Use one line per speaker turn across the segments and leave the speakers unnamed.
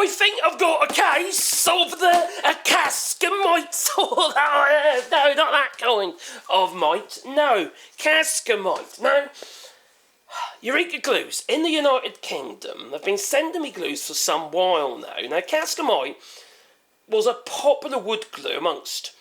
I think I've got a case of the Cascamite. No, not that kind of mite. No, Cascamite. No. Eureka glues. In the United Kingdom, they've been sending me glues for some while now. Now, Cascamite was a popular wood glue amongst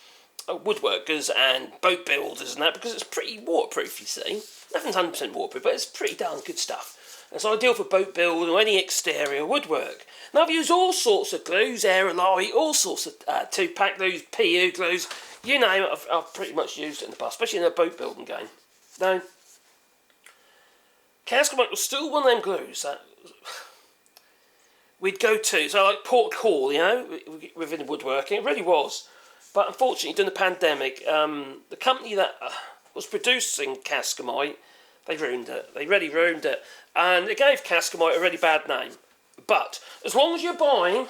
woodworkers and boat builders and that, because it's pretty waterproof, you see. Nothing's 100% waterproof, but it's pretty darn good stuff. It's ideal for boat build or any exterior woodwork. Now, I've used all sorts of glues, Aerolite, all sorts of 2-pack glues, PU glues, you name it, I've pretty much used it in the past, especially in a boat building game. Now, Cascamite was still one of them glues that we'd go to, so like port call, you know, within woodworking, it really was. But unfortunately, during the pandemic, the company that was producing Cascamite, they ruined it. They really ruined it. And it gave Cascamite a really bad name. But as long as you're buying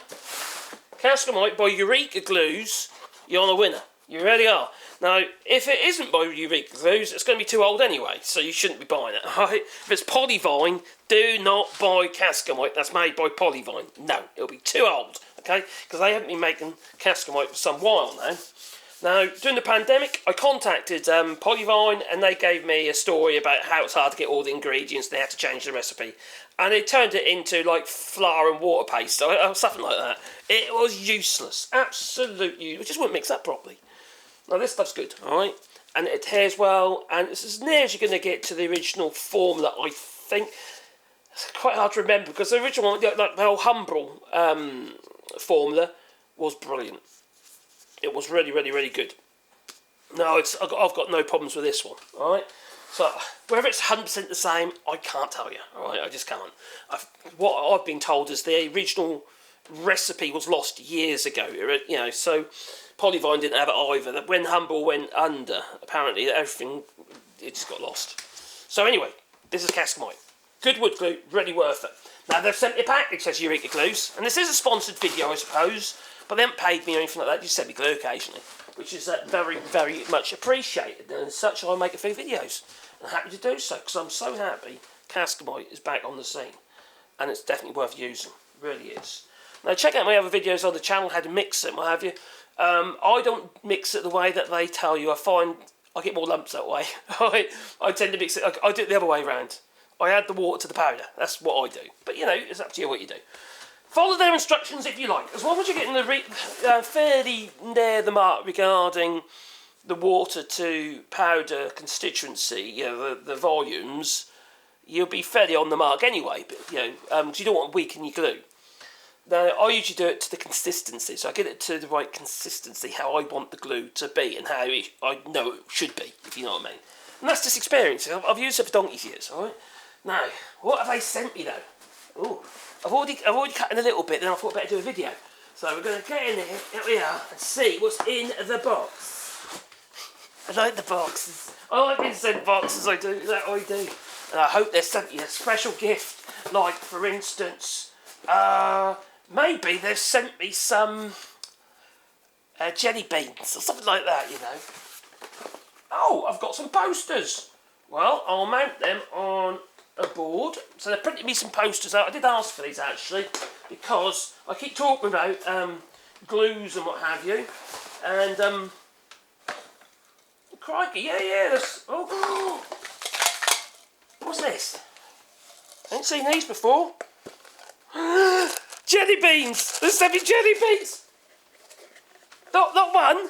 Cascamite by Eureka Glues, you're on a winner. You really are. Now, if it isn't by Eureka Glues, it's going to be too old anyway, so you shouldn't be buying it, right? If it's Polyvine, do not buy Cascamite that's made by Polyvine. No, it'll be too old, okay? Because they haven't been making Cascamite for some while now. Now, during the pandemic, I contacted Polyvine, and they gave me a story about how it's hard to get all the ingredients. They had to change the recipe. And they turned it into, like, flour and water paste, or something like that. It was useless. Absolutely. It just wouldn't mix up properly. Now, this stuff's good, alright? And it adheres well, and it's as near as you're going to get to the original formula, I think. It's quite hard to remember, because the original one, like the whole Humbrol formula, was brilliant. It was really, really, really good. No, I've got no problems with this one, alright? So, whether it's 100% the same, I can't tell you, alright? I just can't. What I've been told is the original recipe was lost years ago, you know, so Polyvine didn't have it either. When Humbrol went under, apparently, everything, it just got lost. So anyway, this is Cascamite. Good wood glue, really worth it. Now, they've sent me a pack, it says Eureka Glues, and this is a sponsored video, I suppose, but they haven't paid me or anything like that, just sent me glue occasionally, which is very, very much appreciated, and as such, I'll make a few videos. I'm happy to do so, because I'm so happy Cascamite is back on the scene, and it's definitely worth using, it really is. Now, check out my other videos on the channel, how to mix it and what have you. I don't mix it the way that they tell you. I find I get more lumps that way. I tend to mix it, I do it the other way around. I add the water to the powder, that's what I do. But, you know, it's up to you what you do. Follow their instructions if you like. As long as you're getting the fairly near the mark regarding the water to powder constituency, you know, the volumes, you'll be fairly on the mark anyway. But, you know, because you don't want to weaken your glue. Now, I usually do it to the consistency, so I get it to the right consistency, how I want the glue to be, and how I know it should be, if you know what I mean. And that's just experience. I've used it for donkey's years, alright? Now, what have they sent me, though? Ooh, I've already cut in a little bit, then I thought I'd better do a video. So we're going to get in here we are, and see what's in the box. I like the boxes. I like being sent boxes, I do, that I do. And I hope they sent you a special gift, like, for instance, maybe they've sent me some jelly beans or something like that, you know. Oh, I've got some posters. Well, I'll mount them on a board. So they're printing me some posters out. I did ask for these actually, because I keep talking about glues and what have you. And crikey, yeah. That's, oh, what's this? I ain't seen these before. Jelly beans! There's 7 jelly beans! Not one!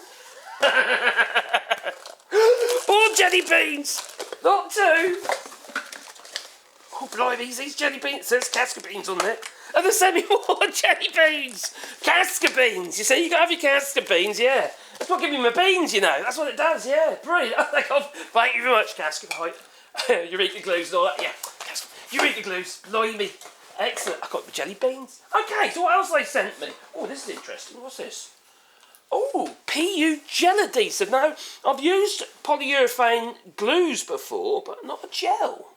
4 jelly beans! Not 2! Oh, blimey, these jelly beans, there's Casca beans on there. And there's 7 more jelly beans! Casca beans! You see, you gotta have your Casca beans, yeah. That's what giving me my beans, you know. That's what it does, yeah. Brilliant. Thank you very much, Cascamite. Eureka Glues and all that, yeah. Eureka Glues, blimey. Excellent. I got the jelly beans. Okay, so what else they sent me? Oh, this is interesting. What's this? Oh, PU gel adhesive. Now, I've used polyurethane glues before, but not a gel.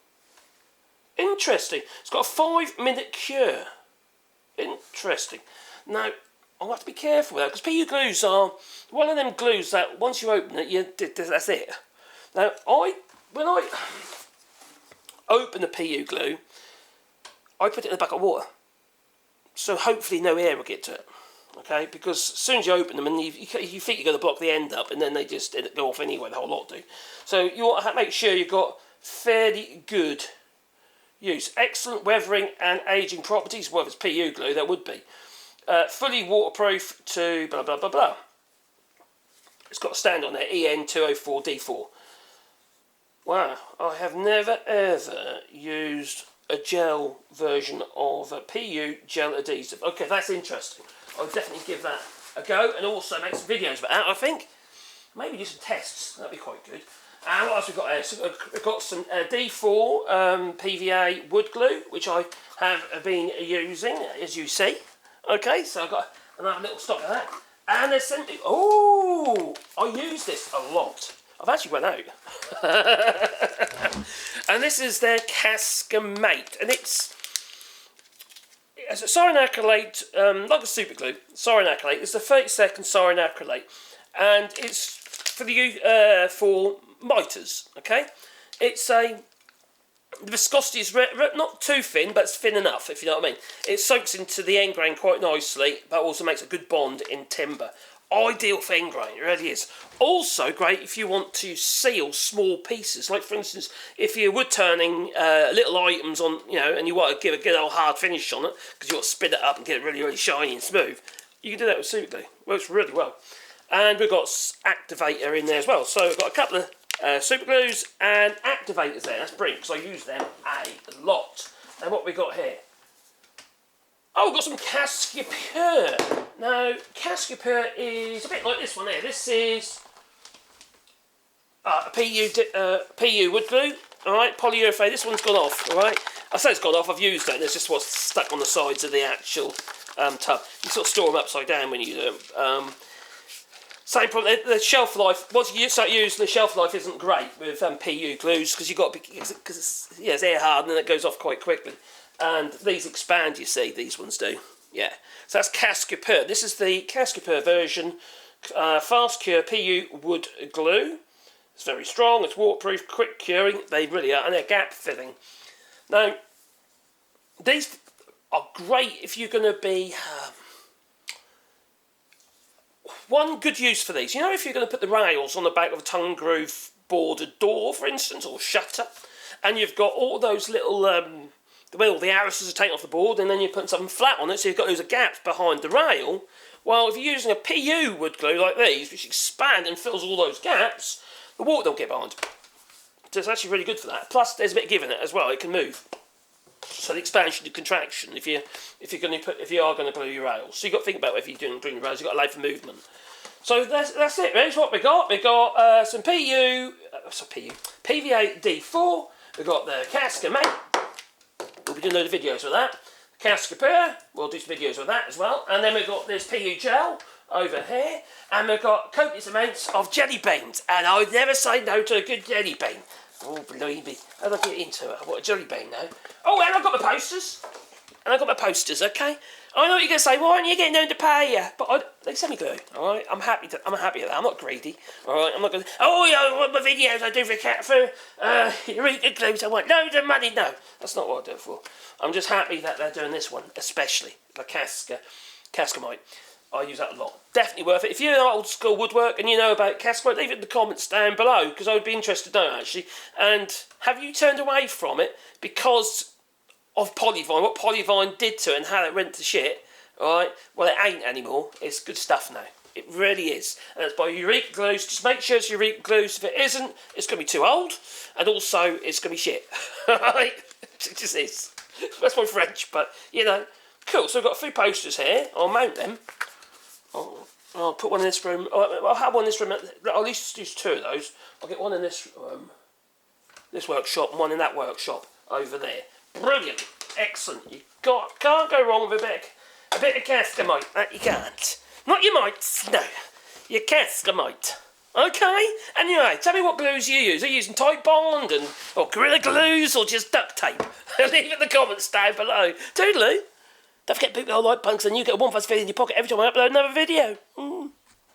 Interesting. It's got a 5-minute cure. Interesting. Now, I'll have to be careful with that, because PU glues are one of them glues that once you open it, that's it. Now, when I open the PU glue, I put it in a bucket of water. so hopefully no air will get to it. Okay, because as soon as you open them and you think you're going to block the end up, and then they just go off anyway, the whole lot do. So you want to make sure you've got fairly good use. Excellent weathering and aging properties. Well, if it's PU glue, that would be. Fully waterproof to blah, blah, blah, blah. It's got a stand on there, EN204D4. Wow, I have never ever used a gel version of a PU gel adhesive. Okay, that's interesting. I'll definitely give that a go, and also make some videos about that, I think. Maybe do some tests, that'd be quite good. And what else we've got here? So we've got some D4 PVA wood glue, which I have been using, as you see. Okay, so I've got another little stock of that. And there's something, oh, I use this a lot. I've actually run out. And this is their Cascamite, and it's a sarin acrylate, like a super glue, sarin acrylate. It's a 30-second sarin acrylate, and it's for the for miters. Okay, the viscosity is not too thin, but it's thin enough, if you know what I mean. It soaks into the end grain quite nicely, but also makes a good bond in timber. Ideal for end grain, it really is. Also great if you want to seal small pieces, like for instance, if you're wood turning little items on, and you want to give a good old hard finish on it, because you want to spin it up and get it really, really shiny and smooth, you can do that with super glue. Works really well. And we've got activator in there as well. So we've got a couple of super glues and activators there. That's brilliant, because I use them a lot. And what we got here? Oh, we've got some Cascamite. Now, Cascamite is a bit like this one here. This is a PU wood glue, alright, polyurethane. This one's gone off, alright. I say it's gone off, I've used it, and it's just what's stuck on the sides of the actual tub. You sort of store them upside down when you do them. Same problem, the shelf life, once you start using, the shelf life isn't great with PU glues, because you've got to be, because it's air hardened and it goes off quite quickly. And these expand, you see, these ones do. Yeah. So that's Cascamite. This is the Cascamite version. Fast cure PU wood glue. It's very strong, it's waterproof, quick curing. They really are, and they're gap filling. Now, these are great if you're going to be... one good use for these. If you're going to put the rails on the back of a tongue groove boarded door, for instance, or shutter, and you've got all those little... well, the arrows are taken off the board, and then you put something flat on it, so you've got those gaps behind the rail. Well, if you're using a PU wood glue like these, which expand and fills all those gaps, the water don't get behind. So it's actually really good for that. Plus, there's a bit of give in it as well; it can move. So the expansion and contraction, if you are going to glue your rails, so you've got to think about whether you're doing gluing rails, you've got to allow for movement. So that's it. That's what we got. We got some PVA D4. We've got the Cascamite. We'll be doing a load of videos with that. Cascamite, we'll do some videos with that as well. And then we've got this PU gel over here. And we've got copious amounts of jelly beans. And I would never say no to a good jelly bean. Oh, believe me. How do I get into it? I've got a jelly bean now. Oh, and I've got my posters. Okay? I know what you're going to say, why aren't you getting them to pay you? But they send me glue, alright? I'm happy with that. I'm not greedy, alright? I'm not going to, my videos I do for Eureka glues, I want loads of money. No, that's not what I do it for. I'm just happy that they're doing this one, especially the Cascamite. I use that a lot. Definitely worth it. If you're old school woodwork and you know about Cascamite, leave it in the comments down below, because I would be interested to know, actually. And have you turned away from it because of Polyvine, what Polyvine did to it and how it went to shit? Alright, well, it ain't anymore. It's good stuff now. It really is. And it's by Eureka Glues. Just make sure it's Eureka Glues. If it isn't, it's going to be too old. And also, it's going to be shit. Alright? It just is. That's my French, but, Cool, so I've got a few posters here. I'll mount them. I'll put one in this room. I'll have one in this room. I'll at least use two of those. I'll get one in this workshop and one in that workshop over there. Brilliant. Excellent. You can't go wrong with a bit of Cascamite. That you can't. Not your mites, no. Your Cascamite. Okay? Anyway, tell me what glues you use. Are you using Type Bond or Gorilla Glues or just duct tape? Leave it in the comments down below. Toodaloo. Don't forget to boot me all like punks and you get a 1 plus video in your pocket every time I upload another video.